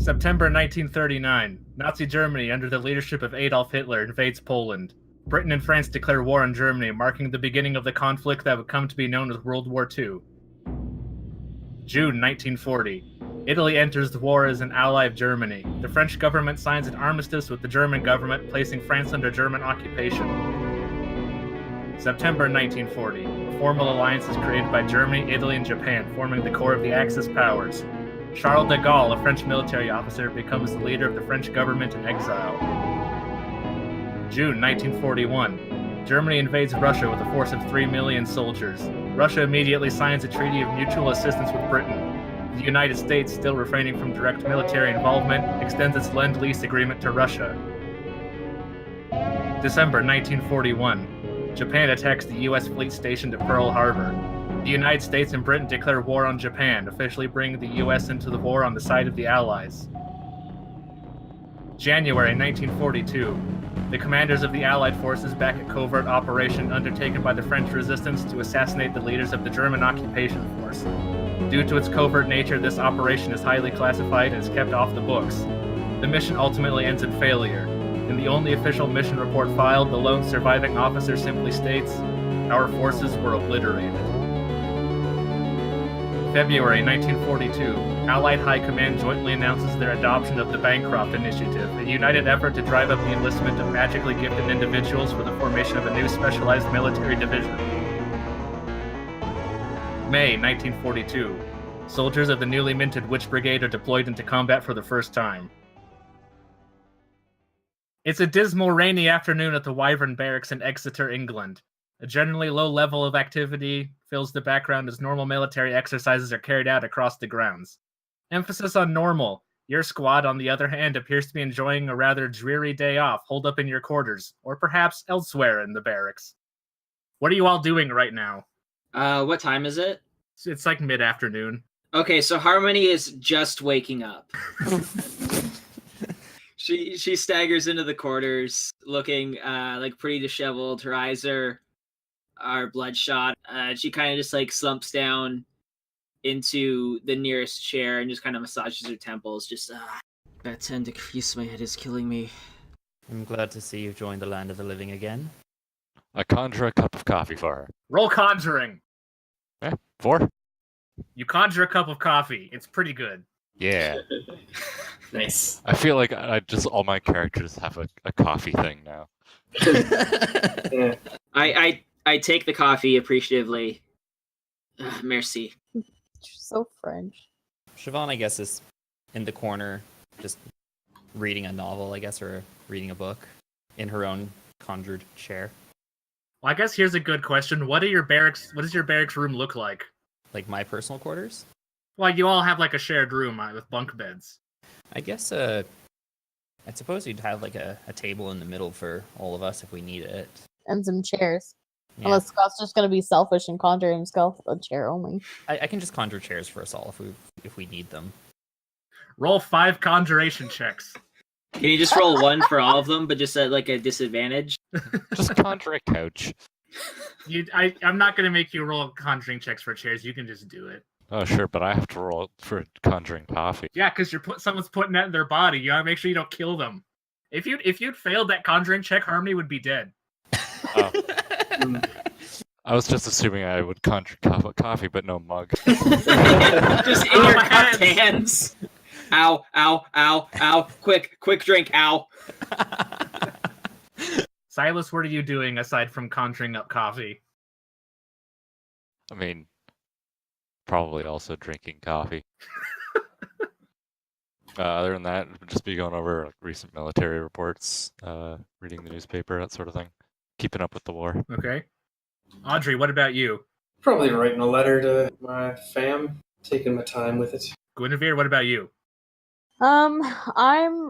September 1939. Nazi Germany, under the leadership of Adolf Hitler, invades Poland. Britain and France declare war on Germany, marking the beginning of the conflict that would come to be known as World War II. June 1940. Italy enters the war as an ally of Germany. The French government signs an armistice with the German government, placing France under German occupation. September 1940. A formal alliance is created by Germany, Italy, and Japan, forming the core of the Axis powers. Charles de Gaulle, a French military officer, becomes the leader of the French government in exile. June 1941. Germany invades Russia with a force of 3 million soldiers. Russia immediately signs a treaty of mutual assistance with Britain. The United States, still refraining from direct military involvement, extends its Lend-Lease agreement to Russia. December 1941. Japan attacks the U.S. fleet stationed at Pearl Harbor. The United States and Britain declare war on Japan, officially bringing the U.S. into the war on the side of the Allies. January 1942. The commanders of the Allied forces back a covert operation undertaken by the French resistance to assassinate the leaders of the German occupation force. Due to its covert nature, this operation is highly classified and is kept off the books. The mission ultimately ends in failure. In the only official mission report filed, the lone surviving officer simply states, "Our forces were obliterated." February 1942, Allied High Command jointly announces their adoption of the Bancroft Initiative, a united effort to drive up the enlistment of magically gifted individuals for the formation of a new specialized military division. May 1942, soldiers of the newly minted Witch Brigade are deployed into combat for the first time. It's a dismal, rainy afternoon at the Wyvern Barracks in Exeter, England. A generally low level of activity fills the background as normal military exercises are carried out across the grounds. Emphasis on normal. Your squad, on the other hand, appears to be enjoying a rather dreary day off, holed up in your quarters, or perhaps elsewhere in the barracks. What are you all doing right now? What time is it? It's like mid-afternoon. Okay, so Harmony is just waking up. She staggers into the quarters, looking like pretty disheveled. Her eyes are bloodshot. She kind of just like slumps down into the nearest chair and just kind of massages her temples. Just that 10 decrease my head is killing me. I'm glad to see you've joined the land of the living again. I conjure a cup of coffee for her. Roll conjuring. 4? You conjure a cup of coffee. It's pretty good. Yeah. Nice. I feel like all my characters have a coffee thing now. Yeah. I take the coffee appreciatively. Merci. You're so French. Siobhan, I guess, is in the corner, just reading a novel, I guess, or reading a book in her own conjured chair. Well, I guess here's a good question. What does your barracks room look like? Like my personal quarters? Well, you all have like a shared room with bunk beds. I guess, I suppose you'd have like a table in the middle for all of us if we need it. And some chairs. Yeah. Unless Scott's just gonna be selfish and conjure himself a chair only. I can just conjure chairs for us all if we need them. Roll 5 conjuration checks. Can you just roll 1 for all of them, but just at like a disadvantage? Just conjure a couch. I'm not going to make you roll conjuring checks for chairs. You can just do it. Oh, sure, but I have to roll for conjuring coffee. Yeah, because someone's putting that in their body. You gotta make sure you don't kill them. If you'd failed that conjuring check, Harmony would be dead. Oh. I was just assuming I would conjure coffee, but no mug. Just in your cupped hands. Ow, ow, ow, ow. Quick drink, ow. Silas, what are you doing aside from conjuring up coffee? I mean, probably also drinking coffee. Other than that, just be going over like, recent military reports, reading the newspaper, that sort of thing. Keeping up with the war. Okay. Audrey, what about you? Probably writing a letter to my fam, taking my time with it. Guinevere, what about you? I'm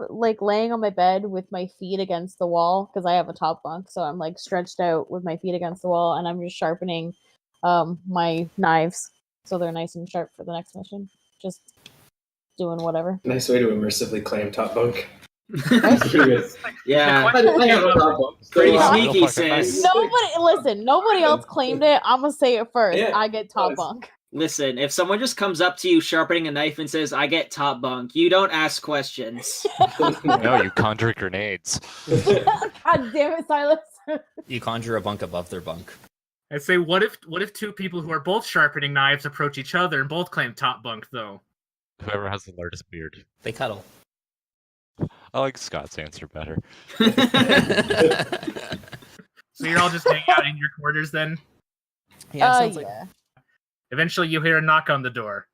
like laying on my bed with my feet against the wall because I have a top bunk, so I'm like stretched out with my feet against the wall, and I'm just sharpening my knives so they're nice and sharp for the next mission. Just doing whatever. Nice way to immersively claim top bunk. Yeah. Pretty sneaky, sis. Nobody else claimed it. I'm gonna say it first. Yeah, I get top bunk. Listen, if someone just comes up to you sharpening a knife and says, I get top bunk, you don't ask questions. No, you conjure grenades. God damn it, Silas. You conjure a bunk above their bunk. I'd say, what if two people who are both sharpening knives approach each other and both claim top bunk, though? Whoever has the largest beard. They cuddle. I like Scott's answer better. So you're all just hanging out in your quarters then? Yeah, sounds like Yeah. Eventually you hear a knock on the door.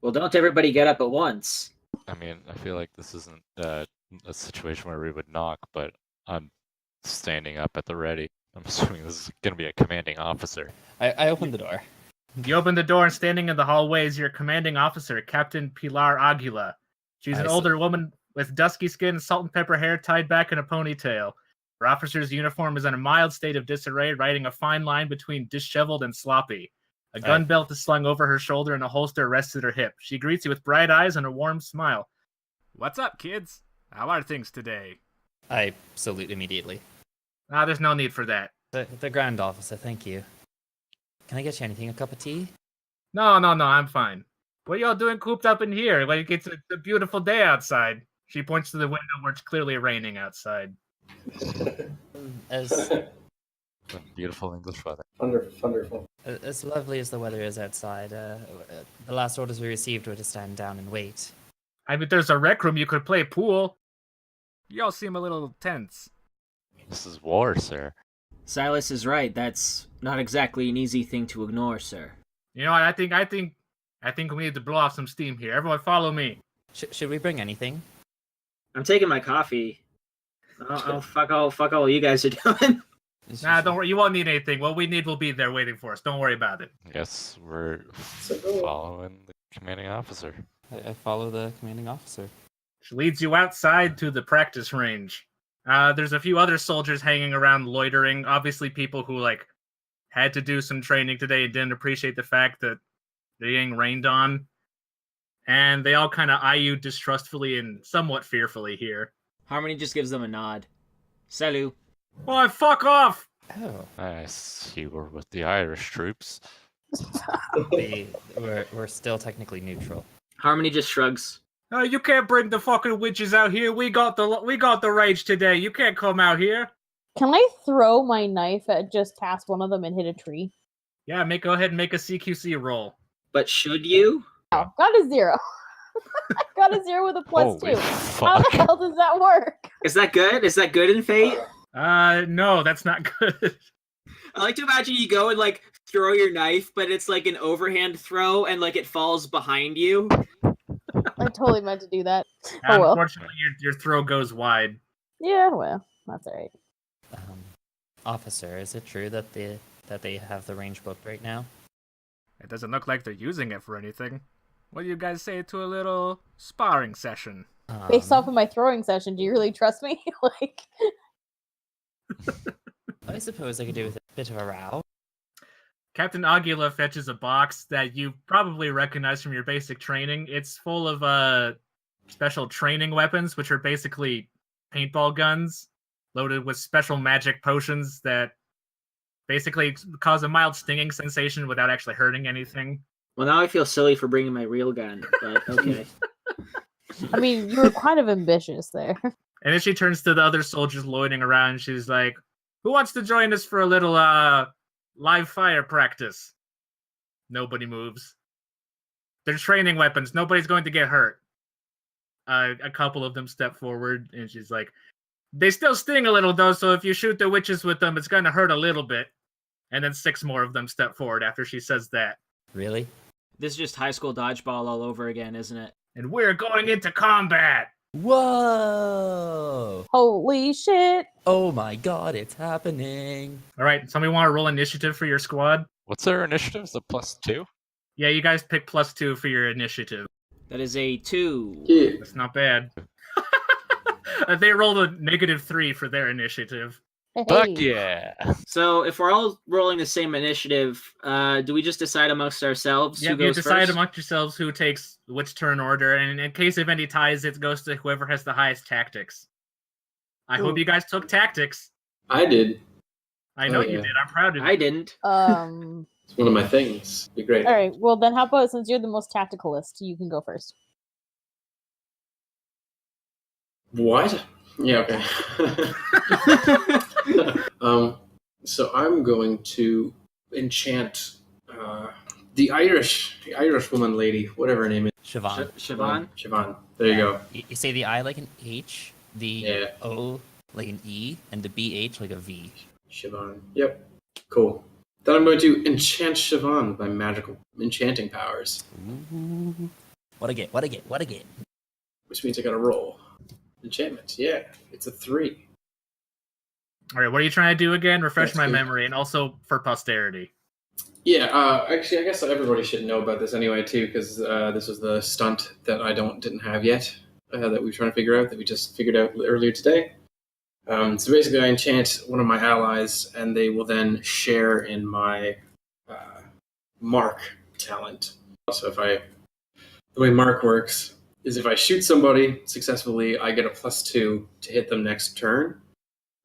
Well, don't everybody get up at once. I mean, I feel like this isn't a situation where we would knock, but I'm standing up at the ready. I'm assuming this is going to be a commanding officer. I opened the door. You open the door and standing in the hallway is your commanding officer, Captain Pilar Aguila. She's an I see. older woman with dusky skin, salt and pepper hair tied back in a ponytail. Her officer's uniform is in a mild state of disarray, riding a fine line between disheveled and sloppy. A gun belt is slung over her shoulder and a holster rests at her hip. She greets you with bright eyes and a warm smile. What's up, kids? How are things today? I salute immediately. There's no need for that. The Grand Officer, thank you. Can I get you anything? A cup of tea? No, I'm fine. What y'all doing cooped up in here? Like, it's a beautiful day outside. She points to the window where it's clearly raining outside. As Beautiful English weather. Wonderful. as lovely as the weather is outside, the last orders we received were to stand down and wait. I mean, there's a rec room, you could play pool. Y'all seem a little tense. This is war, sir. Silas is right. That's not exactly an easy thing to ignore, sir. You know what, I think we need to blow off some steam here. Everyone follow me. Should we bring anything? I'm taking my coffee. Fuck all you guys are doing. Nah, don't worry, you won't need anything. What we need will be there waiting for us. Don't worry about it. I guess we're following the commanding officer. I follow the commanding officer. She leads you outside to the practice range. There's a few other soldiers hanging around loitering. Obviously people who, had to do some training today and didn't appreciate the fact that they're getting rained on. And they all kind of eye you distrustfully and somewhat fearfully here. Harmony just gives them a nod. Salut. Oh, fuck off! Oh, I see we're with the Irish troops. we're still technically neutral. Harmony just shrugs. Oh, you can't bring the fucking witches out here. We got the rage today. You can't come out here. Can I throw my knife at just past one of them and hit a tree? Yeah, go ahead and make a CQC roll. But should you? Oh, got a 0. I got a 0 with a +2. Holy How the fuck. hell does that work? Is that good? Is that good in Fate? No, that's not good. I like to imagine you go and throw your knife, but it's like an overhand throw and it falls behind you. I totally meant to do that. Oh well. Unfortunately, your throw goes wide. Yeah, well, that's alright. Officer, is it true that they have the range booked right now? It doesn't look like they're using it for anything. What do you guys say to a little sparring session? Based off of my throwing session, do you really trust me? I suppose I could do with a bit of a row. Captain Aguila fetches a box that you probably recognize from your basic training. It's full of special training weapons, which are basically paintball guns loaded with special magic potions that basically cause a mild stinging sensation without actually hurting anything. Well, now I feel silly for bringing my real gun, but okay. I mean, you were kind of ambitious there. And then she turns to the other soldiers loitering around. She's like, "Who wants to join us for a little live fire practice?" Nobody moves. They're training weapons. Nobody's going to get hurt. A couple of them step forward, and she's like, "They still sting a little, though, so if you shoot the witches with them, it's going to hurt a little bit." And then 6 more of them step forward after she says that. Really? This is just high school dodgeball all over again, isn't it? And we're going into combat! Whoa! Holy shit! Oh my god, it's happening! Alright, somebody want to roll initiative for your squad? What's their initiative? Is it +2? Yeah, you guys pick +2 for your initiative. That is a 2. Yeah. That's not bad. They rolled a -3 for their initiative. Hey. Fuck yeah! So if we're all rolling the same initiative, do we just decide amongst ourselves Yeah, who you goes decide first? amongst yourselves who takes which turn order, and in case of any ties, it goes to whoever has the highest tactics. I hope you guys took tactics. I did. I know Oh, you yeah. did. I'm proud of you. I didn't. It's one of my things. Be great. All right. Well, then how about since you're the most tacticalist, you can go first. What? Yeah, okay. So I'm going to enchant the Irish woman lady, whatever her name is. Siobhan. Siobhan? Siobhan. There you go. You say the I like an H, the Yeah. O like an E, and the BH like a V. Siobhan. Yep. Cool. Then I'm going to enchant Siobhan by magical enchanting powers, Ooh. What I get? What I get? What I get? which means I got to roll. Enchantment. Yeah, it's a 3. All right, what are you trying to do again? Refresh That's my good. memory, and also for posterity. Yeah, actually, I guess everybody should know about this anyway, too, because this was the stunt that I didn't have yet, that we were trying to figure out, that we just figured out earlier today. So basically, I enchant one of my allies, and they will then share in my mark talent. So the way mark works is if I shoot somebody successfully, I get a +2 to hit them next turn.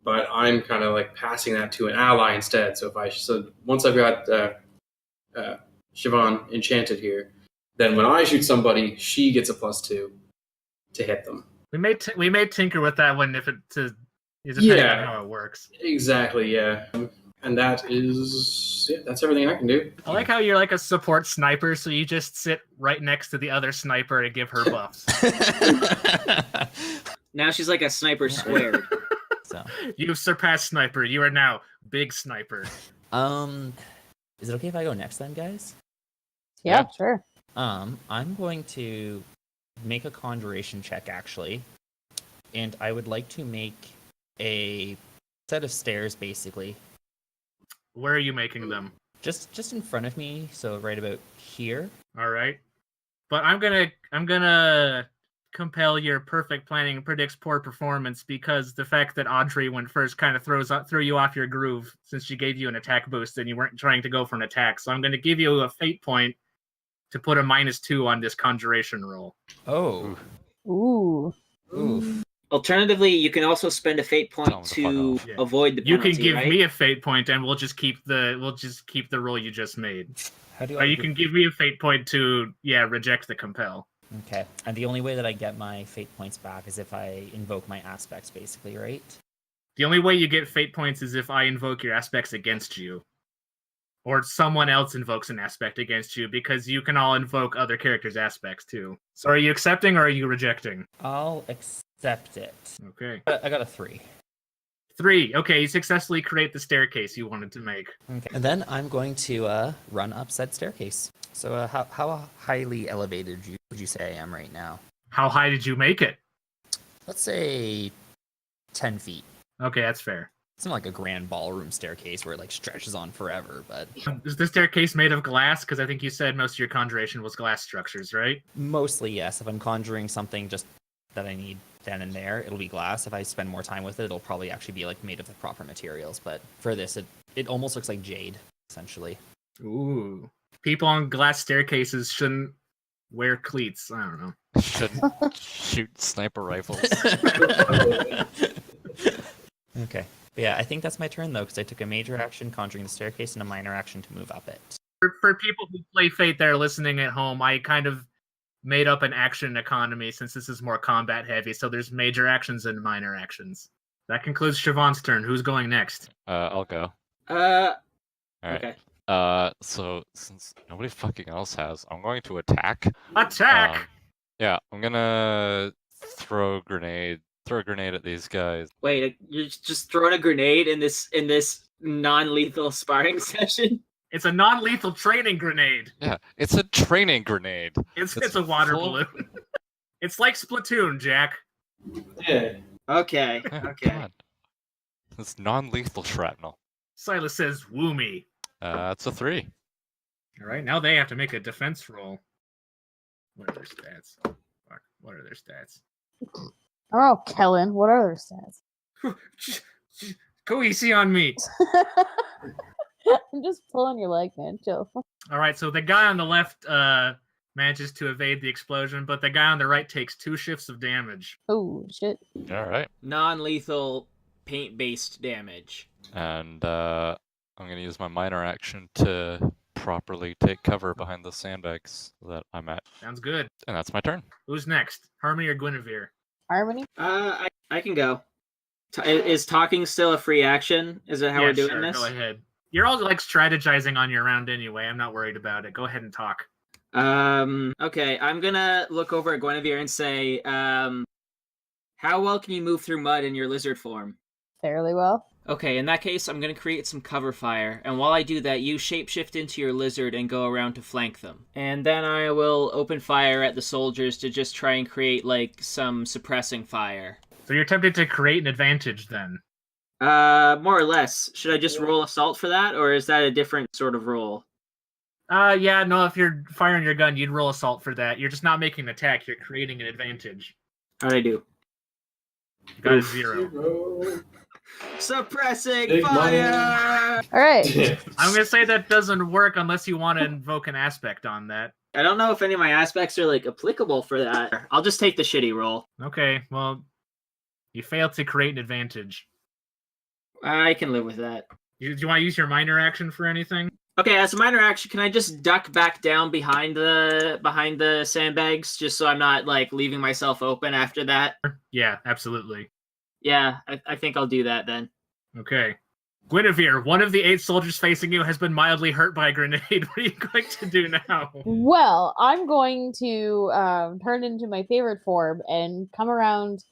But I'm kind of like passing that to an ally instead. So once I've got Siobhan enchanted here, then when I shoot somebody, she gets a +2 to hit them. We may tinker with that one if depending on how it works. Exactly. Yeah. And that's everything I can do. I like how you're like a support sniper, so you just sit right next to the other sniper and give her buffs. Now she's like a sniper squared. So, You've surpassed sniper. You are now big sniper. is it okay if I go next then, guys? Yeah, Yeah. sure. I'm going to make a conjuration check actually, and I would like to make a set of stairs basically, Where are you making them? just in front of me, so right about here. All right, but I'm gonna compel your perfect planning predicts poor performance because the fact that Audrey went first kind of threw you off your groove since she gave you an attack boost and you weren't trying to go for an attack. So I'm going to give you a fate point to put a -2 on this conjuration roll. Oh, Ooh. oof. Alternatively, you can also spend a fate Tell point 'em to to fuck off. avoid the You penalty, can give right? me a fate point and we'll just keep the roll you just made. How do Or you can give me a fate point to reject the compel. Okay, and the only way that I get my fate points back is if I invoke my aspects, basically, right? The only way you get fate points is if I invoke your aspects against you. Or someone else invokes an aspect against you, because you can all invoke other characters' aspects too. So are you accepting or are you rejecting? I'll accept it. Okay. I got a 3. 3. Okay, you successfully create the staircase you wanted to make. Okay, and then I'm going to run up said staircase. So how highly elevated would you say I am right now? How high did you make it? Let's say 10 feet. Okay, that's fair. It's not like a grand ballroom staircase where it like stretches on forever, but Is the staircase made of glass? Because I think you said most of your conjuration was glass structures, right? mostly yes. If I'm conjuring something just that I need then and there, it'll be glass. If I spend more time with it, it'll probably actually be like made of the proper materials. But for this, it almost looks like jade, essentially. Ooh. People on glass staircases shouldn't wear cleats. I don't know. Shouldn't shoot sniper rifles. Okay. But yeah, I think that's my turn though, because I took a major action conjuring the staircase and a minor action to move up it. For people who play Fate that are listening at home, I kind of made up an action economy since this is more combat heavy, so there's major actions and minor actions. That concludes Siobhan's turn. Who's going next? I'll go. Uh, Alright. okay. So since nobody fucking else has, I'm going to attack. Attack! Yeah, I'm gonna throw a grenade at these guys. Wait, you're just throwing a grenade in this non-lethal sparring session? It's a non-lethal training grenade. Yeah, it's a training grenade. It's a water full- balloon. It's like Splatoon, Jack. Yeah. Okay, Yeah, okay. come on. It's non-lethal shrapnel. Silas says, woo me. It's a 3. All right, now they have to make a defense roll. What are their stats? Fuck, what are their stats? Oh, Kellen, what are their stats? Go easy on me. I'm just pulling your leg, man. Chill. All right, so the guy on the left manages to evade the explosion, but the guy on the right takes 2 shifts of damage. Oh, shit. Alright. Non-lethal paint-based damage. And I'm gonna use my minor action to properly take cover behind the sandbags that I'm at. Sounds good. And that's my turn. Who's next? Harmony or Guinevere? Harmony? I can go. Is talking still a free action? Is it how we're doing sure, this? Go ahead. You're all like strategizing on your round anyway. I'm not worried about it. Go ahead and talk. Okay, I'm gonna look over at Guinevere and say, how well can you move through mud in your lizard form? Fairly well. Okay, in that case, I'm gonna create some cover fire, and while I do that, you shapeshift into your lizard and go around to flank them. And then I will open fire at the soldiers to just try and create, like, some suppressing fire. So you're tempted to create an advantage then? More or less. Should I just roll assault for that, or is that a different sort of roll? Yeah, no, if you're firing your gun, you'd roll assault for that. You're just not making an attack, you're creating an advantage. How'd I do? You got a 0. Suppressing Big fire! Alright. I'm gonna say that doesn't work unless you want to invoke an aspect on that. I don't know if any of my aspects are, like, applicable for that. I'll just take the shitty roll. Okay, well, you failed to create an advantage. I can live with that. Do you want to use your minor action for anything? Okay, as a minor action, can I just duck back down behind the sandbags, just so I'm not, like, leaving myself open after that? Yeah, absolutely. Yeah, I think I'll do that then. Okay. Guinevere, one of the 8 soldiers facing you has been mildly hurt by a grenade. What are you going to do now? Well, I'm going to turn into my favorite form and come around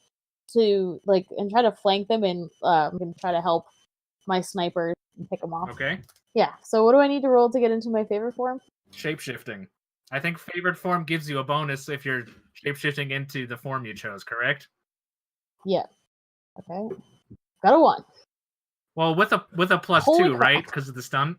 to and try to flank them and try to help my sniper and pick them off. Okay. Yeah. So what do I need to roll to get into my favorite form? Shapeshifting. I think favorite form gives you a bonus if you're shapeshifting into the form you chose, correct? Yeah. Okay. Got a 1. Well, with a +2, Holy crap. right? Because of the stun.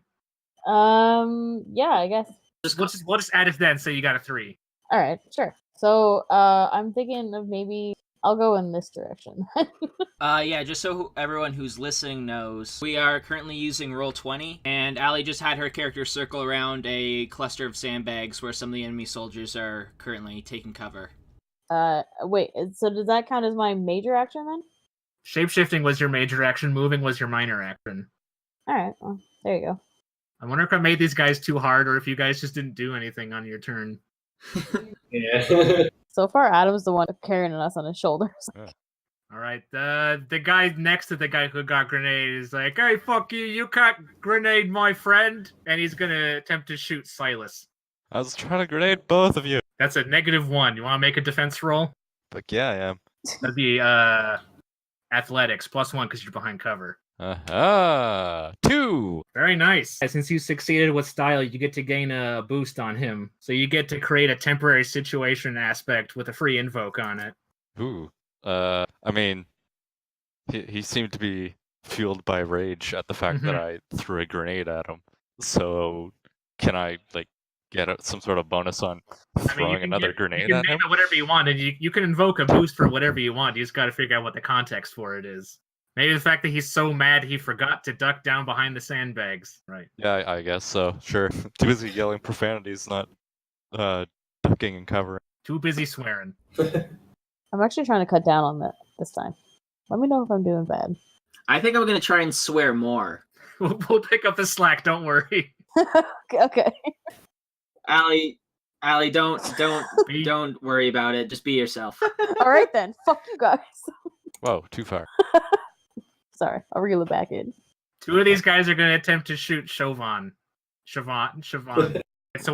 Yeah, I guess. We'll just add it then, so you got a 3. All right, sure. So, I'm thinking of maybe I'll go in this direction. Yeah, just so everyone who's listening knows, we are currently using Roll20, and Allie just had her character circle around a cluster of sandbags where some of the enemy soldiers are currently taking cover. Wait, so does that count as my major action then? Shapeshifting was your major action. Moving was your minor action. All right, well, there you go. I wonder if I made these guys too hard, or if you guys just didn't do anything on your turn. Yeah. So far, Adam's the one carrying us on his shoulders. All right, the guy next to the guy who got grenade is like, "Hey, fuck you! You can't grenade my friend!" And he's gonna attempt to shoot Silas. I was trying to grenade both of you. That's a -1. You want to make a defense roll? But yeah, I am. That'd be athletics +1 because you're behind cover. 2. Very nice. Since you succeeded with style, you get to gain a boost on him. So you get to create a temporary situation aspect with a free invoke on it. Ooh. I mean, he seemed to be fueled by rage at the fact that I threw a grenade at him. So can I get some sort of bonus on throwing another grenade at him? It whatever you want, and you can invoke a boost for whatever you want. You just got to figure out what the context for it is. Maybe the fact that he's so mad he forgot to duck down behind the sandbags. Right. Yeah, I guess so. Sure. Too busy yelling profanities, not ducking and covering. Too busy swearing. I'm actually trying to cut down on that this time. Let me know if I'm doing bad. I think I'm gonna try and swear more. We'll pick up the slack. Don't worry. Okay. Allie, don't worry about it. Just be yourself. All right then. Fuck you guys. Whoa, too far. Sorry, I'll reel it back in. 2 of these guys are going to attempt to shoot Siobhan. So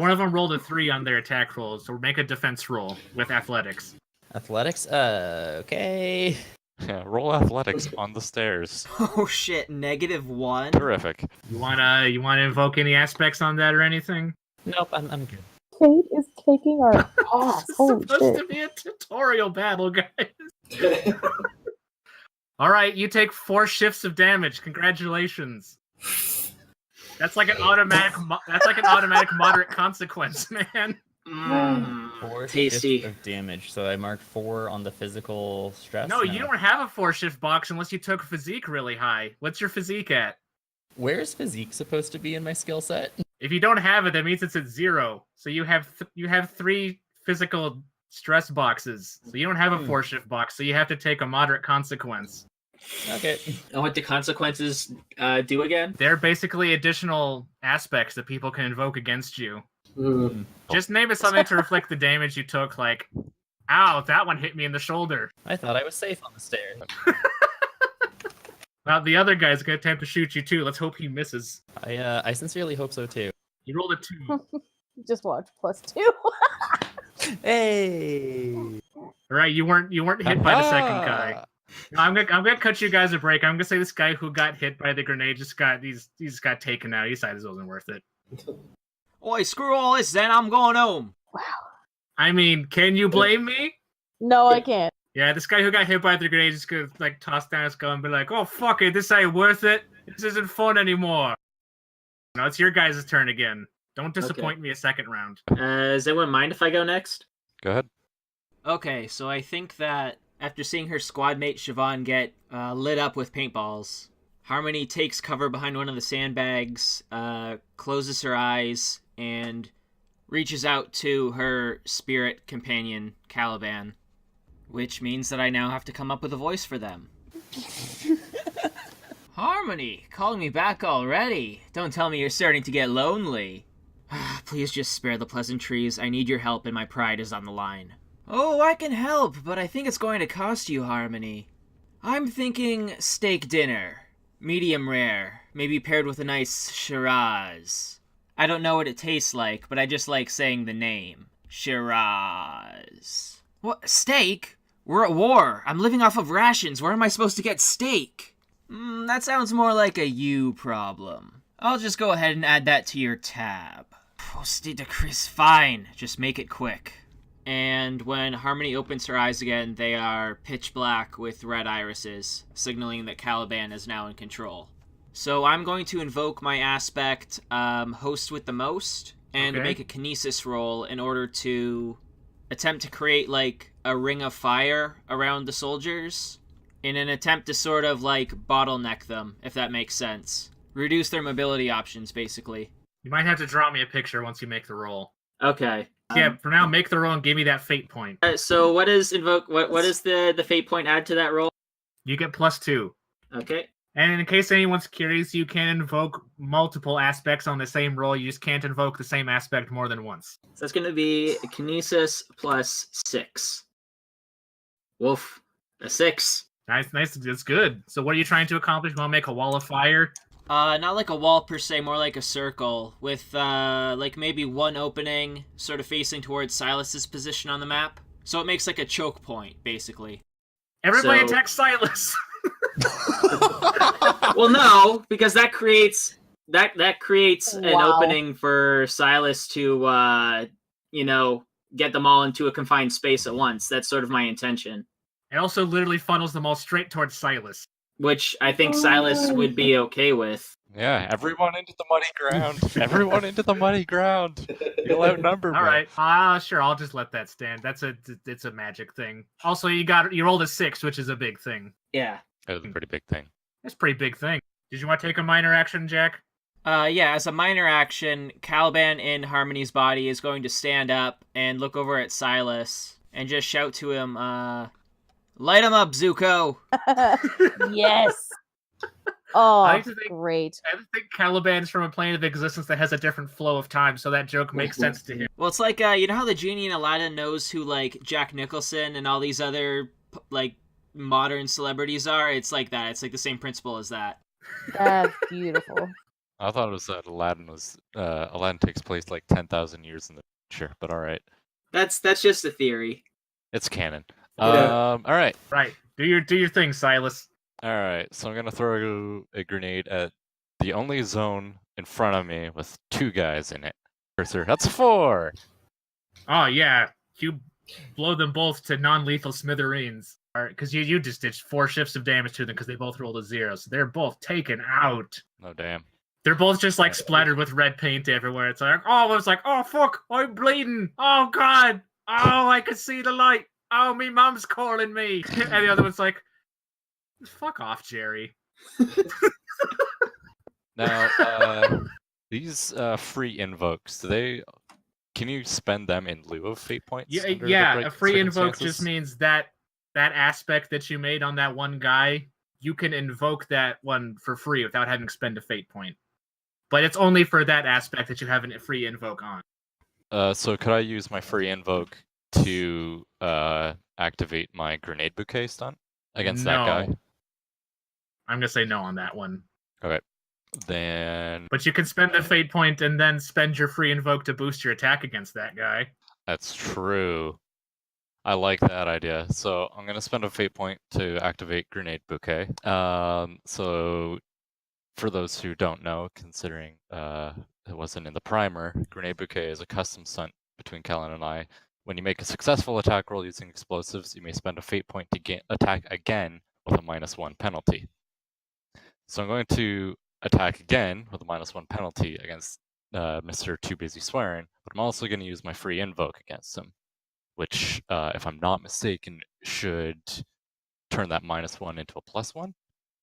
one of them rolled a 3 on their attack rolls. So make a defense roll with athletics. Athletics? Okay. Yeah, roll athletics on the stairs. Oh shit! -1. Terrific. You wanna invoke any aspects on that or anything? Nope, I'm good. Kate is kicking our ass. This is Holy supposed shit. to be a tutorial battle, guys. All right, you take 4 shifts of damage. Congratulations. That's like an automatic. That's like an automatic moderate consequence, man. 4 tasty. shifts of damage. So I marked 4 on the physical stress. No, you don't have a 4-shift box unless you took physique really high. What's your physique at? Where's physique supposed to be in my skill set? If you don't have it, that means it's at 0. So you have 3 physical stress boxes. So you don't have a 4-shift box. So you have to take a moderate consequence. Okay. And what the consequences do again? They're basically additional aspects that people can invoke against you. Hmm. Just name it something to reflect the damage you took, like, ow, that one hit me in the shoulder. I thought I was safe on the stairs. Now the other guy's gonna attempt to shoot you too. Let's hope he misses. I sincerely hope so too. He rolled a 2. Just watch +2. Hey. All right, you weren't hit by the second guy. No, I'm gonna cut you guys a break. I'm gonna say this guy who got hit by the grenade just got taken out. He decided this wasn't worth it. Oi, screw all this then, I'm going home. Wow. I mean, can you blame me? No, I can't. Yeah, this guy who got hit by the grenade is gonna like toss down his gun and be like, "Oh fuck it, this ain't worth it. This isn't fun anymore." No, it's your guys' turn again. Don't disappoint me a second round. Does anyone mind if I go next? Go ahead. Okay, so I think that after seeing her squad mate Siobhan get lit up with paintballs, Harmony takes cover behind one of the sandbags, closes her eyes, and reaches out to her spirit companion, Caliban, which means that I now have to come up with a voice for them. Harmony, calling me back already. Don't tell me you're starting to get lonely. Please just spare the pleasantries. I need your help and my pride is on the line. Oh, I can help, but I think it's going to cost you, Harmony. I'm thinking steak dinner. Medium rare. Maybe paired with a nice Shiraz. I don't know what it tastes like, but I just like saying the name. Shiraz. What? Steak? We're at war. I'm living off of rations. Where am I supposed to get steak? That sounds more like a you problem. I'll just go ahead and add that to your tab. Posted to Chris. Fine. Just make it quick. And when Harmony opens her eyes again, they are pitch black with red irises, signaling that Caliban is now in control. So I'm going to invoke my aspect, Host with the Most, and Okay. make a kinesis roll in order to attempt to create, like, a ring of fire around the soldiers in an attempt to sort of, like, bottleneck them, if that makes sense. Reduce their mobility options, basically. You might have to draw me a picture once you make the roll. Okay. Yeah, for now, make the roll and give me that fate point. So what is invoke? What is the fate point add to that roll? You get +2. Okay. And in case anyone's curious, you can invoke multiple aspects on the same roll. You just can't invoke the same aspect more than once. So that's going to be kinesis plus 6. Woof. A 6. Nice. That's good. So what are you trying to accomplish? You want to make a wall of fire? Not like a wall per se, more like a circle, with, like maybe one opening sort of facing towards Silas's position on the map. So it makes like a choke point, basically. Everybody So- attack Silas! Well, no, because that creates an Wow. opening for Silas to get them all into a confined space at once. That's sort of my intention, It also literally funnels them all straight towards Silas. which I think Silas would be okay with. Yeah, everyone into the muddy ground. Everyone into the muddy ground. You'll outnumber me. All right. Sure. I'll just let that stand. It's a magic thing. Also, you rolled a 6, which is a big thing. Yeah. That was a pretty big thing. That's a pretty big thing. Did you want to take a minor action, Jack? Yeah, as a minor action, Caliban in Harmony's body is going to stand up and look over at Silas and just shout to him, light him up, Zuko! Yes. Oh, I like to think- great. I think Caliban's from a plane of existence that has a different flow of time, so that joke makes sense to him. Well, it's like, you know how the genie in Aladdin knows who, like, Jack Nicholson and all these other, like, modern celebrities are? It's like that. It's like the same principle as that. That's beautiful. I thought it was that Aladdin takes place like 10,000 years in the future, but all right. That's just a theory. It's canon. Yeah. All right. Right. Do your thing, Silas. All right. So I'm going to throw a grenade at the only zone in front of me with 2 guys in it. That's 4. Oh yeah, you blow them both to non-lethal smithereens. Because you just did 4 shifts of damage to them because they both rolled a 0, so they're both taken out. Oh, damn. They're both just like splattered with red paint everywhere. It's like, oh fuck, I'm bleeding. Oh god, oh I can see the light. Oh, me mom's calling me. And the other one's like, fuck off, Jerry. Now, these free invokes, can you spend them in lieu of fate points? under the Yeah. right A free invoke circumstances? just means that aspect that you made on that one guy, you can invoke that one for free without having to spend a fate point. But it's only for that aspect that you have a free invoke on. So could I use my free invoke to activate my grenade bouquet stun against that guy? No. I'm gonna say no on that one. Okay. Then But you can spend a fate point and then spend your free invoke to boost your attack against that guy. that's true. I like that idea. So I'm gonna spend a fate point to activate grenade bouquet. So for those who don't know, considering it wasn't in the primer, grenade bouquet is a custom stunt between Kellen and I. When you make a successful attack roll using explosives, you may spend a fate point to attack again with a -1 penalty. So I'm going to attack again with a -1 penalty against Mr. Too Busy Swearing, but I'm also going to use my free invoke against him, which, if I'm not mistaken, should turn that -1 into a +1.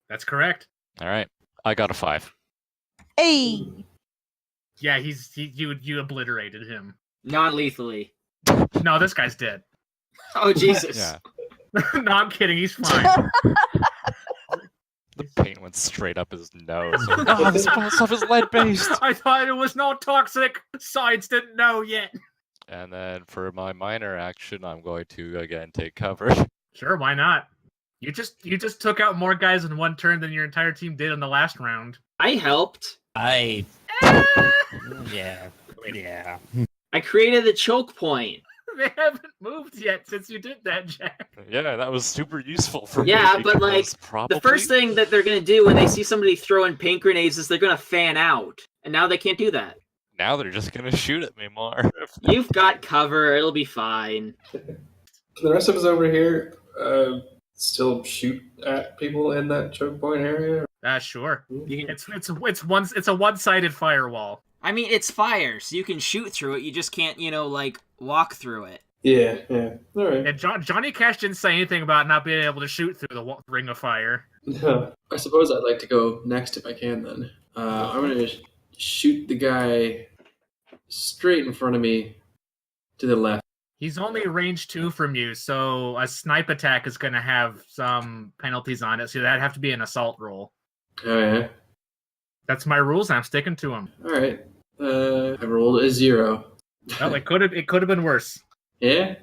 That's correct. All right, I got a 5. Hey. Yeah, you obliterated him. Non-lethally. No, this guy's dead. Oh, Jesus. Yeah, No, I'm kidding. He's fine. the paint went straight up his nose. Oh, this stuff is lead-based. I thought it was not toxic. Science didn't know yet. And then for my minor action, I'm going to again take cover. Sure, why not? You just took out more guys in one turn than your entire team did in the last round. I helped. Yeah. I created the choke point. They haven't moved yet since you did that, Jack. Yeah, that was super useful for me. Yeah, but, like, because probably... The first thing that they're going to do when they see somebody throwing paint grenades is they're going to fan out. And now they can't do that. Now they're just going to shoot at me more. You've got cover. It'll be fine. Can the rest of us over here still shoot at people in that choke point area? Sure. You can, It's a one-sided firewall. I mean, it's fire, so you can shoot through it. You just can't, walk through it. Yeah. All right. And Johnny Cash didn't say anything about not being able to shoot through the ring of fire. I suppose I'd like to go next if I can then. I'm going to shoot the guy straight in front of me to the left. He's only range 2 from you, so a snipe attack is going to have some penalties on it, so that'd have to be an assault roll. Oh, yeah? That's my rules, and I'm sticking to them. All right. I rolled a 0. Well, it could have been worse. Yeah?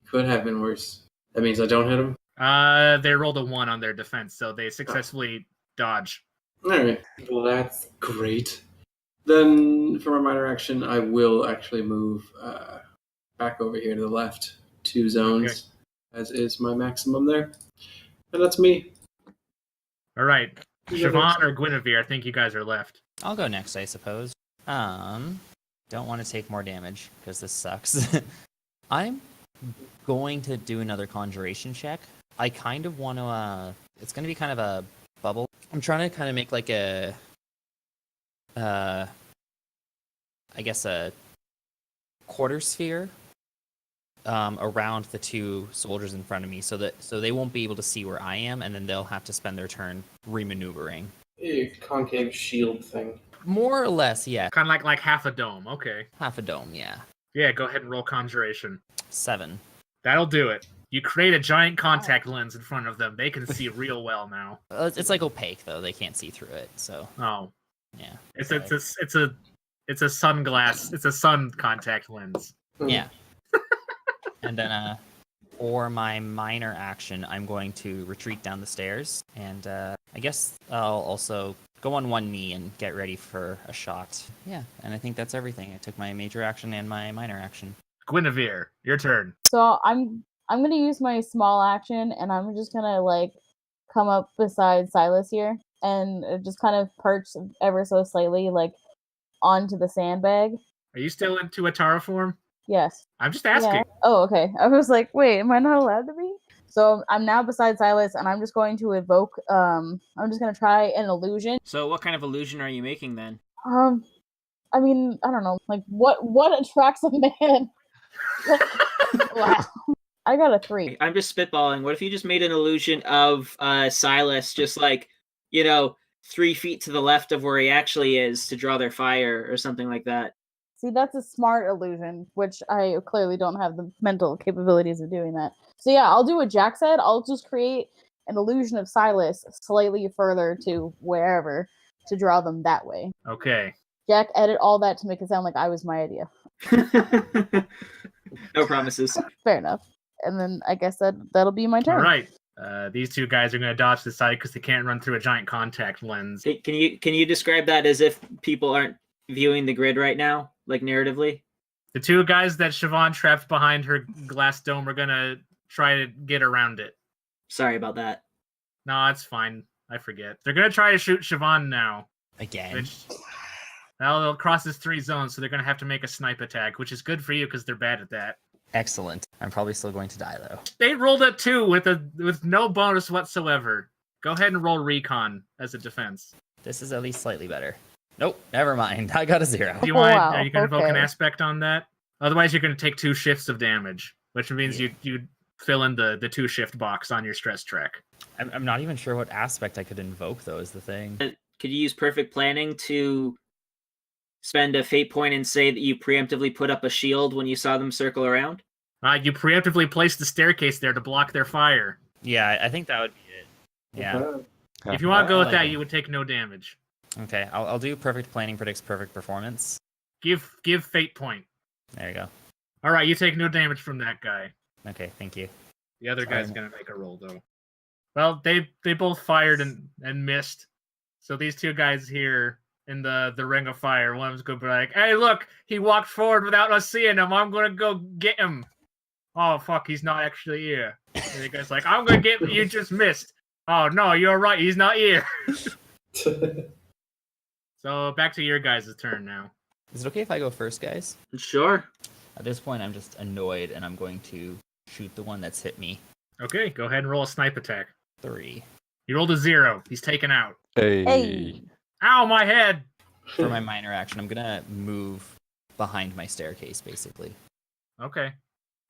Could have been worse. That means I don't hit him? They rolled a 1 on their defense, so they successfully dodge. All right. Well, that's great. Then, for my minor action, I will actually move back over here to the left 2 zones, as is my maximum there. And that's me. All right. Siobhan or Guinevere, I think you guys are left. I'll go next, I suppose. Don't want to take more damage because this sucks. I'm going to do another conjuration check. I kind of want to. It's going to be kind of a bubble. I'm trying to kind of make like a. I guess a quarter sphere around the 2 soldiers in front of me, so they won't be able to see where I am, and then they'll have to spend their turn remaneuvering. A concave shield thing. More or less, yeah. Kind of like half a dome. Okay. Half a dome, yeah. Yeah, go ahead and roll conjuration. 7. That'll do it. You create a giant contact lens in front of them. They can see real well now. It's like opaque though; they can't see through it. So. Oh. Yeah. It's a sunglass. It's a sun contact lens. Yeah. And then for my minor action, I'm going to retreat down the stairs, and I guess I'll also go on one knee and get ready for a shot. Yeah, and I think that's everything. I took my major action and my minor action. Guinevere, your turn. So I'm gonna use my small action, and I'm just gonna come up beside Silas here, and just kind of perch ever so slightly onto the sandbag. Are you still in Tuatara form? Yes. I'm just asking. Yeah. Oh, okay. I was like, wait, am I not allowed to be? So I'm now beside Silas, and I'm just going to evoke. I'm just gonna try an illusion. So what kind of illusion are you making then? I mean, I don't know. What attracts a man? Wow. I got a 3. I'm just spitballing. What if you just made an illusion of Silas just 3 feet to the left of where he actually is to draw their fire or something like that? See, that's a smart illusion, which I clearly don't have the mental capabilities of doing that. So yeah, I'll do what Jack said. I'll just create an illusion of Silas slightly further to wherever to draw them that way. Okay. Jack, edit all that to make it sound like I was my idea. No promises. Fair enough. And then I guess that'll be my turn. All right. These two guys are going to dodge to the side because they can't run through a giant contact lens. Can you describe that as if people aren't viewing the grid right now, like narratively? The two guys that Siobhan trapped behind her glass dome are going to try to get around it. Sorry about that. No, it's fine. I forget. They're going to try to shoot Siobhan now. Again. Which, well, they'll cross this 3 zones, so they're going to have to make a snipe attack, which is good for you because they're bad at that. Excellent. I'm probably still going to die, though. They rolled a 2 with no bonus whatsoever. Go ahead and roll recon as a defense. This is at least slightly better. Nope, never mind. I got a 0. Do you want? Wow, Are you going to invoke an okay. aspect on that? Otherwise, you're going to take 2 shifts of damage, which means you fill in the 2 shift box on your stress track. I'm not even sure what aspect I could invoke, though, is the thing. Could you use perfect planning to spend a fate point and say that you preemptively put up a shield when you saw them circle around? You preemptively placed the staircase there to block their fire. Yeah, I think that would be it. Yeah. If you want to go with I like that, it. you would take no damage. Okay, I'll do perfect planning predicts perfect performance. Give fate point. There you go. All right, you take no damage from that guy. Okay, thank you. The other Sorry. guy's gonna make a roll though. Well, they both fired and missed. So these two guys here in the ring of fire, one of them's gonna be like, "Hey, look, he walked forward without us seeing him. I'm gonna go get him." Oh fuck, he's not actually here. And the guy's like, "I'm gonna get you. Just missed." Oh no, you're right. He's not here. So back to your guys' turn now. Is it okay if I go first, guys? Sure. At this point, I'm just annoyed, and I'm going to shoot the one that's hit me. Okay, go ahead and roll a snipe attack. 3. He rolled a 0. He's taken out. Hey. Ow, my head! For my minor action, I'm gonna move behind my staircase, basically. Okay.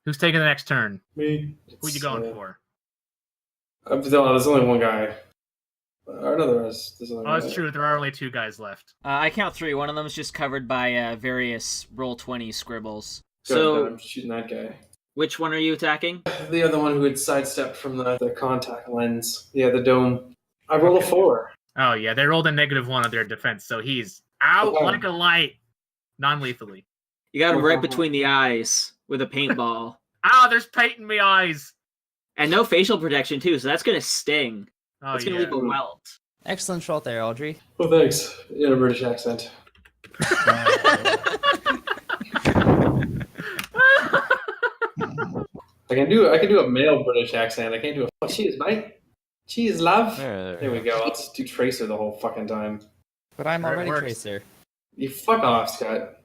Who's taking the next turn? Me. Who you going for? There's only one guy. Or no, there's only Oh, one it's guy. true. There are only 2 guys left. I count 3. One of them is just covered by various Roll20 scribbles. Good, So- then I'm shooting that guy. Which one are you attacking? The other one who had sidestepped from the contact lens. Yeah, the dome. I rolled a 4. Oh, yeah. They rolled a -1 on their defense, so he's out Okay. like a light. Non-lethally. You got him right between the eyes with a paintball. Ow, there's paint in my eyes! And no facial protection, too, so that's going to sting. Oh, That's yeah. going to leave a welt. Excellent shot there, Audrey. Oh, thanks. In a British accent. I can do a male British accent. I can't do a cheese, mate. Cheese, love. There we go. I'll just do Tracer the whole fucking time. But I'm Alright, already works. Tracer. You fuck off, Scott.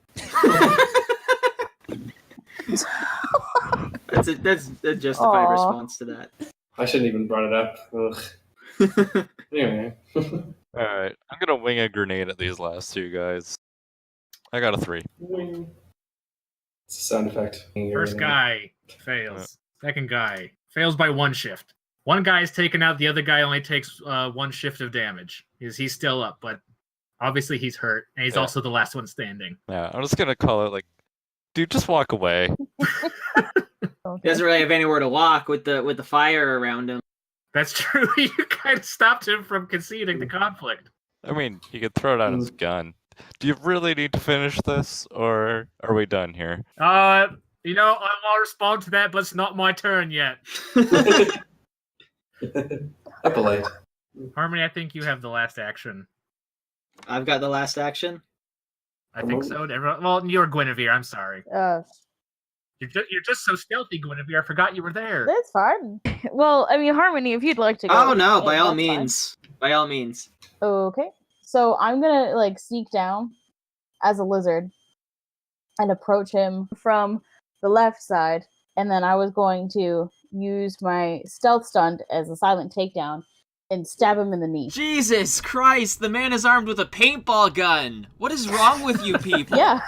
That's a justified Aw. response to that. I shouldn't even brought it up. Ugh. Anyway. Alright, I'm gonna wing a grenade at these last 2 guys. I got a 3. It's a sound effect. First guy fails. Second guy fails by 1 shift. One guy is taken out. The other guy only takes 1 shift of damage. He's still up, but obviously he's hurt, and he's Yeah. also the last one standing. Yeah, I'm just gonna call it like, dude, just walk away. He doesn't really have anywhere to walk with the fire around him. That's true. You kind of stopped him from conceding the conflict. I mean, he could throw down his gun. Do you really need to finish this, or are we done here? I'll respond to that, but it's not my turn yet. Epilate. Harmony, I think you have the last action. I've got the last action. I think so. Everyone, well, you're Guinevere. I'm sorry. You're just so stealthy, Guinevere. I forgot you were there. That's fine. Well, I mean, Harmony, if you'd like to go. Oh no, yeah, by all that's fine. means. By all means. Okay. So I'm gonna sneak down as a lizard and approach him from the left side, and then I was going to use my stealth stunt as a silent takedown and stab him in the knee. Jesus Christ, the man is armed with a paintball gun. What is wrong with you people? Yeah.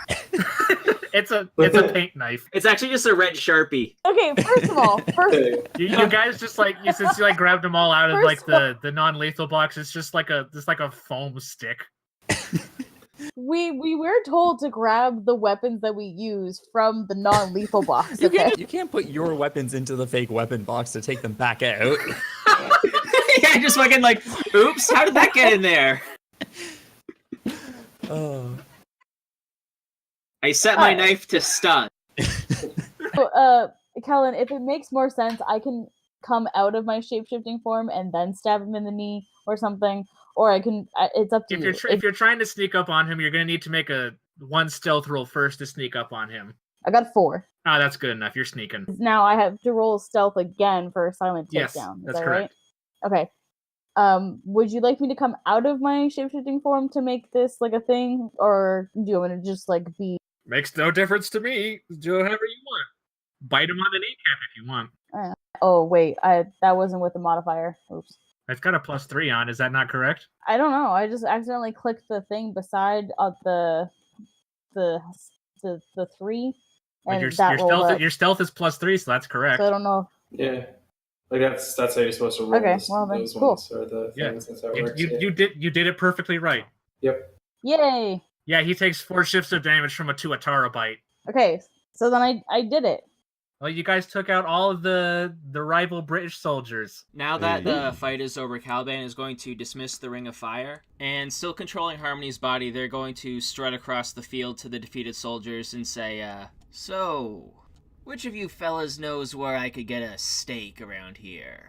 It's a paint knife. It's actually just a red Sharpie. Okay. First of all, You guys just since you grabbed them all out of the non-lethal box, it's just like a foam stick. we were told to grab the weapons that we use from the non-lethal box. Okay. You can't put your weapons into the fake weapon box to take them back out. Yeah, just fucking like, oops, how did that get in there? Oh. I set my knife to stun. So, Kellen, if it makes more sense, I can come out of my shape-shifting form and then stab him in the knee or something, or I can. It's up to you. If you're trying to sneak up on him, you're gonna need to make a 1 stealth roll first to sneak up on him. I got 4. Oh, that's good enough. You're sneaking. Now I have to roll stealth again for a silent Yes, takedown. Is that's that correct. right? Okay. Would you like me to come out of my shapeshifting form to make this like a thing, or do you want to just like be? Makes no difference to me. Do whatever you want. Bite him on the kneecap if you want. Oh wait, that wasn't with the modifier. Oops. It's got a +3 on. Is that not correct? I don't know. I just accidentally clicked the thing beside the 3, But and your that rolled up. your stealth is +3, so that's correct. So I don't know. Yeah. Like that's how you're supposed to roll Okay, this, well then, those cool. ones or the Yeah. things. That's how it works. You did it perfectly right. Yep. Yay! Yeah, he takes 4 shifts of damage from a Tuatara bite. Okay, so then I did it. Well, you guys took out all of the rival British soldiers. Now that Hey. the fight is over, Caliban is going to dismiss the Ring of Fire, and still controlling Harmony's body, they're going to strut across the field to the defeated soldiers and say, so, which of you fellas knows where I could get a steak around here?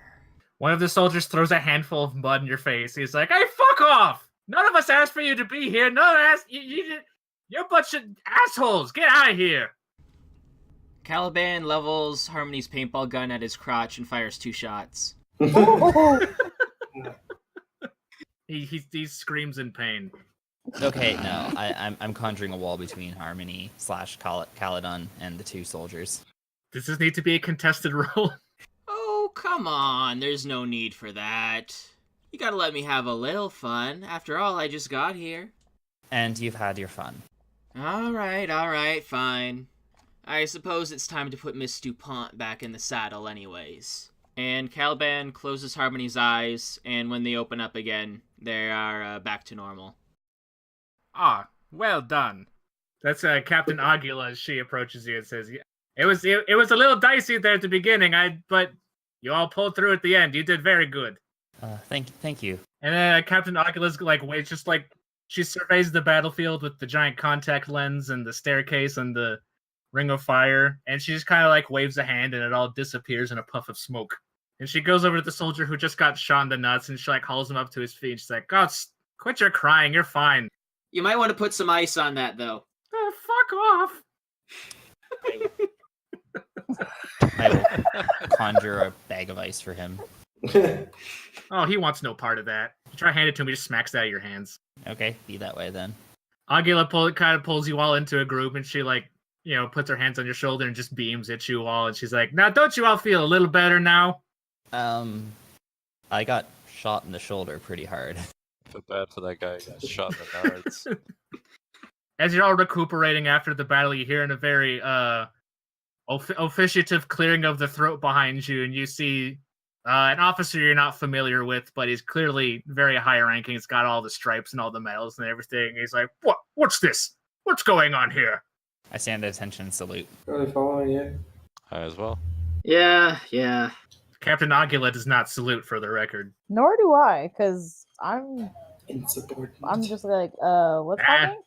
One of the soldiers throws a handful of mud in your face. He's like, "Hey, fuck off! None of us asked for you to be here. None of us. You're a bunch of assholes. Get out of here!" Caliban levels Harmony's paintball gun at his crotch and fires 2 shots. He screams in pain. Okay, no, I'm conjuring a wall between Harmony / Caledon and the 2 soldiers. Does this need to be a contested roll? Oh, come on, there's no need for that. You gotta let me have a little fun. After all, I just got here. And you've had your fun. Alright, fine. I suppose it's time to put Miss DuPont back in the saddle anyways. And Caliban closes Harmony's eyes, and when they open up again, they are back to normal. Ah, well done. That's Captain Aguila as she approaches you and says, it was a little dicey there at the beginning, but you all pulled through at the end. You did very good." Thank you. And then Captain Aguila's like, wait, just like, she surveys the battlefield with the giant contact lens and the staircase and the ring of fire, and she just kind of like waves a hand and it all disappears in a puff of smoke. And she goes over to the soldier who just got shot in the nuts and she like hauls him up to his feet. And she's like, "God, quit your crying. You're fine." You might want to put some ice on that, though. Fuck off. I will conjure a bag of ice for him. Oh, he wants no part of that. You try to hand it to him, he just smacks it out of your hands. Okay, be that way then. Aguila kind of pulls you all into a group, and she like, puts her hands on your shoulder and just beams at you all, and she's like, "Now, don't you all feel a little better now?" I got shot in the shoulder pretty hard. I feel bad for that guy who got shot in the nards. As you're all recuperating after the battle, you hear in a very officiative clearing of the throat behind you, and you see an officer you're not familiar with, but he's clearly very high ranking. He's got all the stripes and all the medals and everything. He's like, What's this? What's going on here?" I stand at attention and salute. Are they following you? I as well. Yeah. Captain Aguila does not salute, for the record. Nor do I, because I'm Insubordinate. just like, what's happening?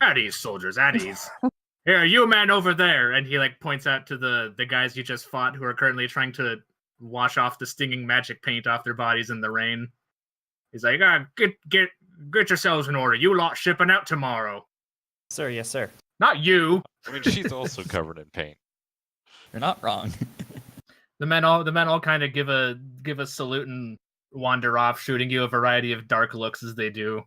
At ease, soldiers, at ease. Here, you man over there. And he like points out to the guys you just fought who are currently trying to wash off the stinging magic paint off their bodies in the rain. He's like, get yourselves in order. You lot shipping out tomorrow. Sir, yes, sir. Not you. I mean, she's also covered in paint. You're not wrong. The men all kind of give a salute and wander off, shooting you a variety of dark looks as they do.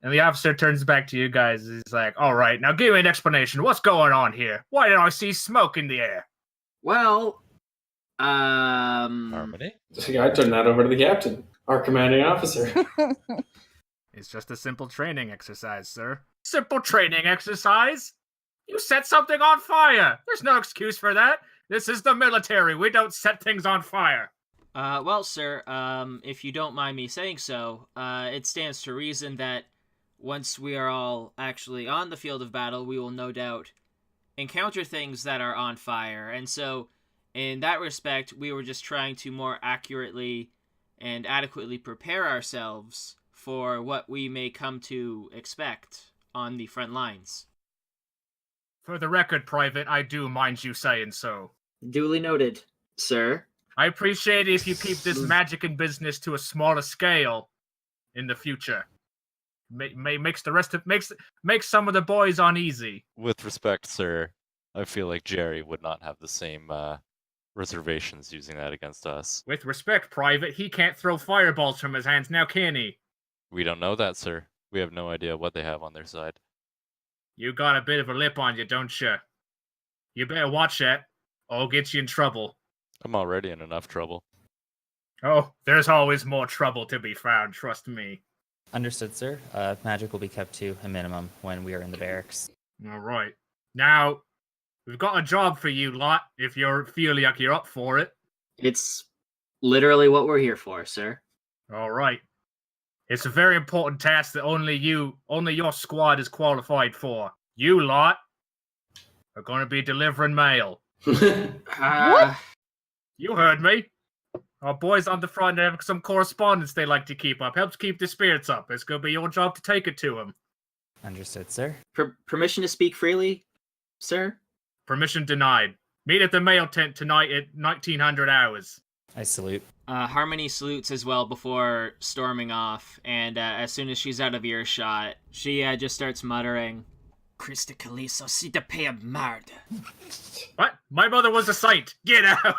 And the officer turns back to you guys. He's like, "All right, now give me an explanation. What's going on here? Why did I see smoke in the air?" Well, Harmony? I turned that over to the captain, our commanding officer. It's just a simple training exercise, sir. Simple training exercise? You set something on fire. There's no excuse for that. This is the military. We don't set things on fire. Well, sir, if you don't mind me saying so, it stands to reason that once we are all actually on the field of battle, we will no doubt encounter things that are on fire. And so, in that respect, we were just trying to more accurately and adequately prepare ourselves for what we may come to expect on the front lines. For the record, Private, I do mind you saying so. Duly noted, sir. I appreciate it if you keep this magic and business to a smaller scale in the future. Makes some of the boys uneasy. With respect, sir, I feel like Jerry would not have the same reservations using that against us. With respect, Private, he can't throw fireballs from his hands now, can he? We don't know that, sir. We have no idea what they have on their side. You got a bit of a lip on you, don't you? You better watch that, or I'll get you in trouble. I'm already in enough trouble. Oh, there's always more trouble to be found, trust me. Understood, sir. Magic will be kept to a minimum when we are in the barracks. All right. Now, we've got a job for you lot, if you feel like you're up for it. It's literally what we're here for, sir. All right. It's a very important task that only your squad is qualified for. You lot are going to be delivering mail. What? You heard me. Our boys on the front have some correspondence they like to keep up. Helps keep the spirits up. It's going to be your job to take it to them. Understood, sir. Permission to speak freely, sir? Permission denied. Meet at the mail tent tonight at 1900 hours. I salute. Harmony salutes as well before storming off, and as soon as she's out of earshot, she just starts muttering, Christa Caliso, si de pe mard. What? My mother was a saint. Get out!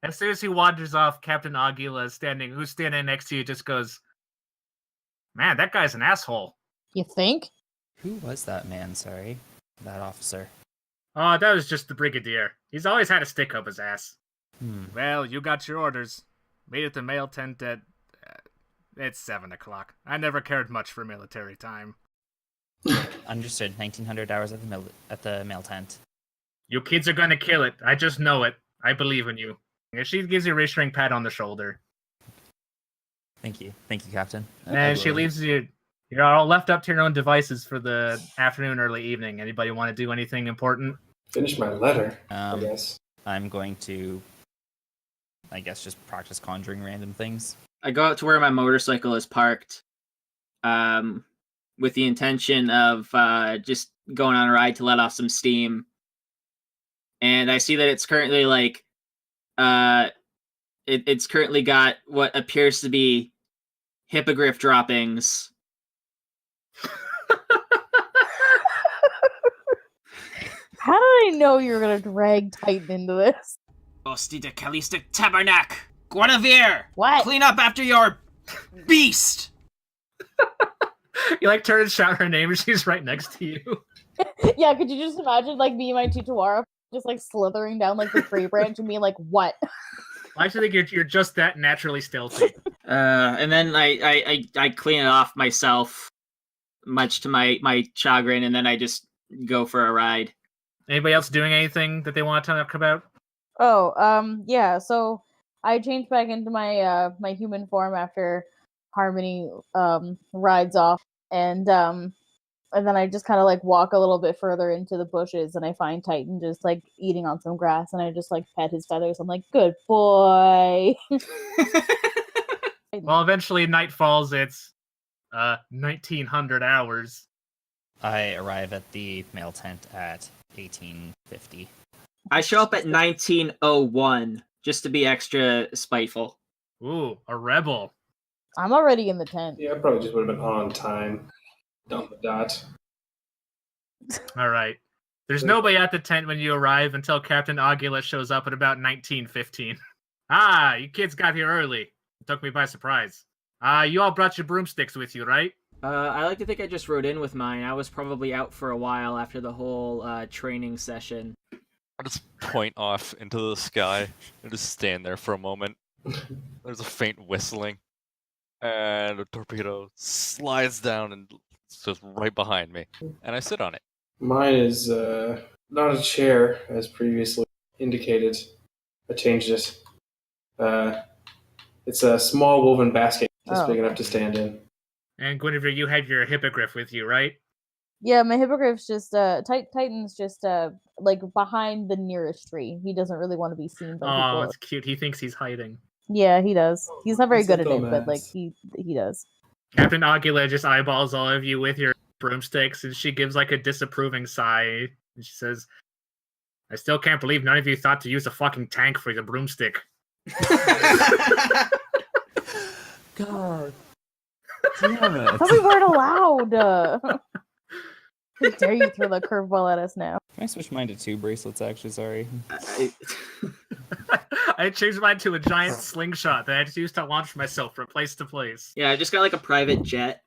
As soon as he wanders off, Captain Aguila who's standing next to you, just goes, "Man, that guy's an asshole." You think? Who was that man, sorry? That officer. Oh, that was just the Brigadier. He's always had a stick up his ass. Well, you got your orders. Meet at the mail tent at... it's 7 o'clock. I never cared much for military time. Understood. 1900 hours at the mail tent. You kids are gonna kill it. I just know it. I believe in you. And she gives you a reassuring pat on the shoulder. Thank you, Captain. And she leaves you. You're all left up to your own devices for the afternoon, early evening. Anybody want to do anything important? Finish my letter, I guess. I'm going to, I guess, just practice conjuring random things. I go out to where my motorcycle is parked, with the intention of just going on a ride to let off some steam. And I see that it's currently it's currently got what appears to be hippogriff droppings. How did I know you were gonna drag Titan into this? Osti de Calistic Tabernac! Guinevere! What? Clean up after your beast! You turn and shout her name, and she's right next to you. Yeah, could you just imagine me and my Tutuara just slithering down the tree branch and being like, what? I actually think you're just that naturally stealthy. And then I clean it off myself, much to my chagrin, and then I just go for a ride. Anybody else doing anything that they want to talk about? Oh, yeah, so I changed back into my my human form after Harmony rides off, and then I just kind of walk a little bit further into the bushes, and I find Titan just eating on some grass, and I just pet his feathers. I'm like, good boy. Well, eventually night falls. It's 1900 hours. I arrive at the mail tent at 1850. I show up at 1901 just to be extra spiteful. Ooh, a rebel. I'm already in the tent. Yeah, I probably just would have been on time. Done with that. All right. There's nobody at the tent when you arrive until Captain Aguila shows up at about 1915. Ah, you kids got here early. It took me by surprise. You all brought your broomsticks with you, right? I like to think I just rode in with mine. I was probably out for a while after the whole training session. I just point off into the sky and just stand there for a moment. There's a faint whistling, and a torpedo slides down and it's just right behind me, and I sit on it. Mine is not a chair, as previously indicated. I changed it. It's a small woven basket, just big enough to stand in. And Guinevere, you had your hippogriff with you, right? Yeah, my hippogriff's just Titan's just behind the nearest tree. He doesn't really want to be seen by people. Oh, it's cute. He thinks he's hiding. Yeah, he does. He's not very He's good a at it, but like dumbass. he does. Captain Aguila just eyeballs all of you with your broomsticks, and she gives like a disapproving sigh, and she says, "I still can't believe none of you thought to use a fucking tank for your broomstick." God. Damn I it. thought we weren't allowed. How dare you throw that curveball at us now? Can I switch mine to 2 bracelets, actually? Sorry. I changed mine to a giant slingshot that I just used to launch myself from place to place. Yeah, I just got like a private jet.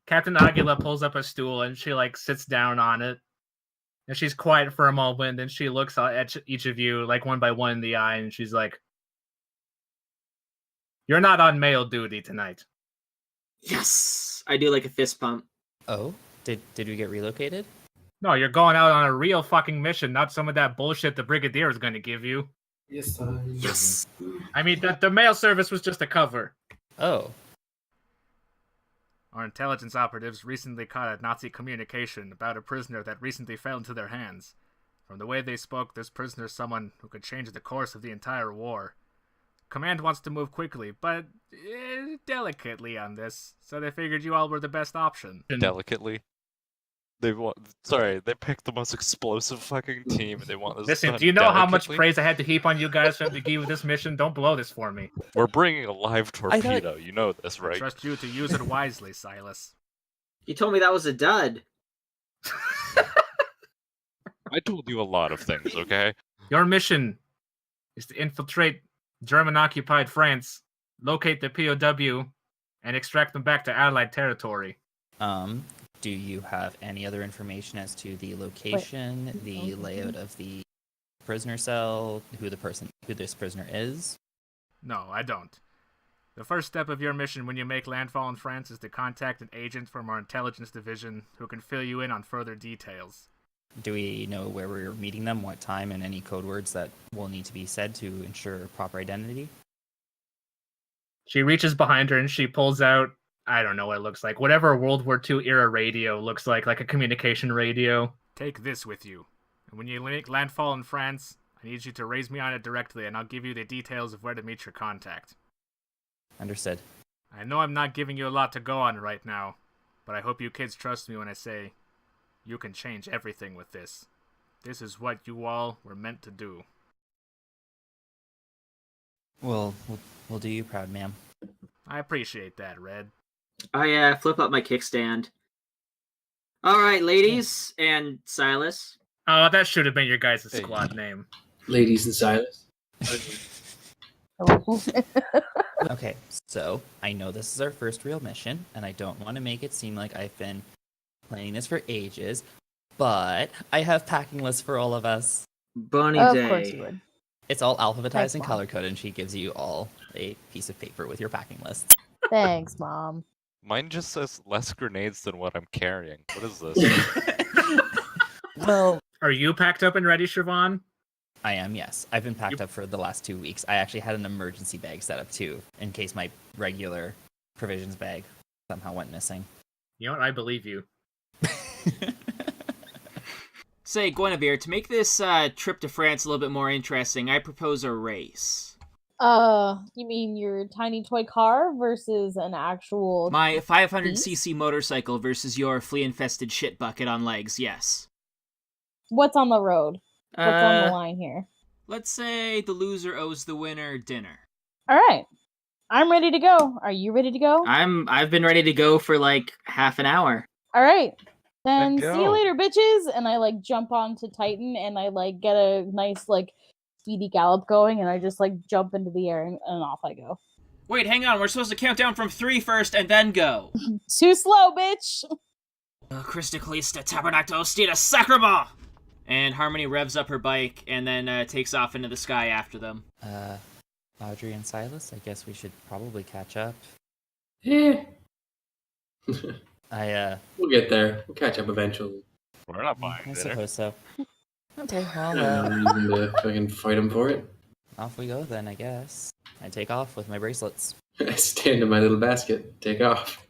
Captain Aguila pulls up a stool and she like sits down on it. And she's quiet for a moment, and she looks at each of you like one by one in the eye, and she's like, "You're not on male duty tonight." Yes! I do like a fist pump. Oh? Did we get relocated? No, you're going out on a real fucking mission, not some of that bullshit the Brigadier is going to give you. Yes, Yes! I mean, the mail service was just a cover. Oh. Our intelligence operatives recently caught a Nazi communication about a prisoner that recently fell into their hands. From the way they spoke, this prisoner is someone who could change the course of the entire war. Command wants to move quickly, but delicately on this, so they figured you all were the best option. Delicately. They picked the most explosive fucking team, and they want this Listen, done do you know how much delicately? praise I had to heap on you guys for the give you this mission? Don't blow this for me. We're bringing a live torpedo. You know this, I right? trust you to use it wisely, Silas. You told me that was a dud. I told you a lot of things, okay? Your mission is to infiltrate German-occupied France, locate the POW, and extract them back to Allied territory. Do you have any other information as to the location, the layout of the prisoner cell, who this prisoner is? No, I don't. The first step of your mission when you make landfall in France is to contact an agent from our intelligence division who can fill you in on further details. Do we know where we're meeting them, what time, and any code words that will need to be said to ensure proper identity? She reaches behind her and she pulls out, I don't know what it looks like, whatever a World War II era radio looks like a communication radio. Take this with you. And when you make landfall in France, I need you to raise me on it directly, and I'll give you the details of where to meet your contact. Understood. I know I'm not giving you a lot to go on right now, but I hope you kids trust me when I say you can change everything with this. This is what you all were meant to do. We'll do you proud, ma'am. I appreciate that, Red. I flip up my kickstand. All right, ladies and Silas. Oh, that should have been your guys' squad name. Ladies and Silas. Okay, so I know this is our first real mission, and I don't want to make it seem like I've been planning this for ages, but I have packing lists for all of us. Bunny Of Day. course you would. It's all alphabetized Thanks, and Mom. color-coded, and she gives you all a piece of paper with your packing list. Thanks, Mom. Mine just says less grenades than what I'm carrying. What is this? Well, Are you packed up and ready, Siobhan? I am, yes. I've been packed up for the last 2 weeks. I actually had an emergency bag set up, too, in case my regular provisions bag somehow went missing. You know what? I believe you. Say, Guinevere, to make this trip to France a little bit more interesting, I propose a race. You mean your tiny toy car versus an actual... My 500cc motorcycle versus your flea-infested shit bucket on legs, yes. What's on the road? What's on the line here? Let's say the loser owes the winner dinner. All right. I'm ready to go. Are you ready to go? I've been ready to go for like half an hour. All right. Then Then see you go. later, bitches. And I like jump onto Titan and I like get a nice like speedy gallop going and I just like jump into the air and off I go. Wait, hang on, we're supposed to count down from 3 first and then go. Too slow, bitch. Christa Calista Tabernacto Stida Sacrament! And Harmony revs up her bike and then takes off into the sky after them. Audrey and Silas, I guess we should probably catch up. Yeah. We'll We'll get there. We'll catch up eventually. We're not buying I dinner. suppose so. Okay, well, No reason to fucking fight him for it. off we go then, I guess. I take off with my bracelets. I stand in my little basket. Take off.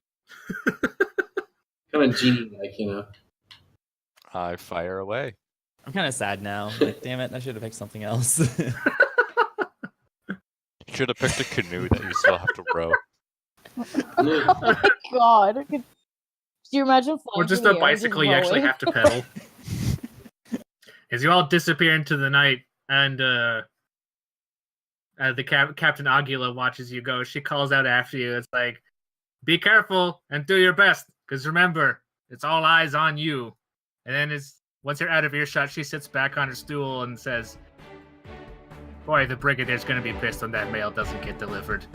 Kind of genie-like, you know. I fire away. I'm kind of sad now. Like, damn it, I should have picked something else. should have picked a canoe that you still have to row. Oh my god. Could you imagine flying Or just through a the air and bicycle you actually rowing? have to pedal. As you all disappear into the night, and the Captain Aguila watches you go, she calls out after you. It's like, be careful and do your best, because remember, it's all eyes on you. And then once you're out of earshot, she sits back on her stool and says, boy, the Brigadier's going to be pissed when that mail doesn't get delivered.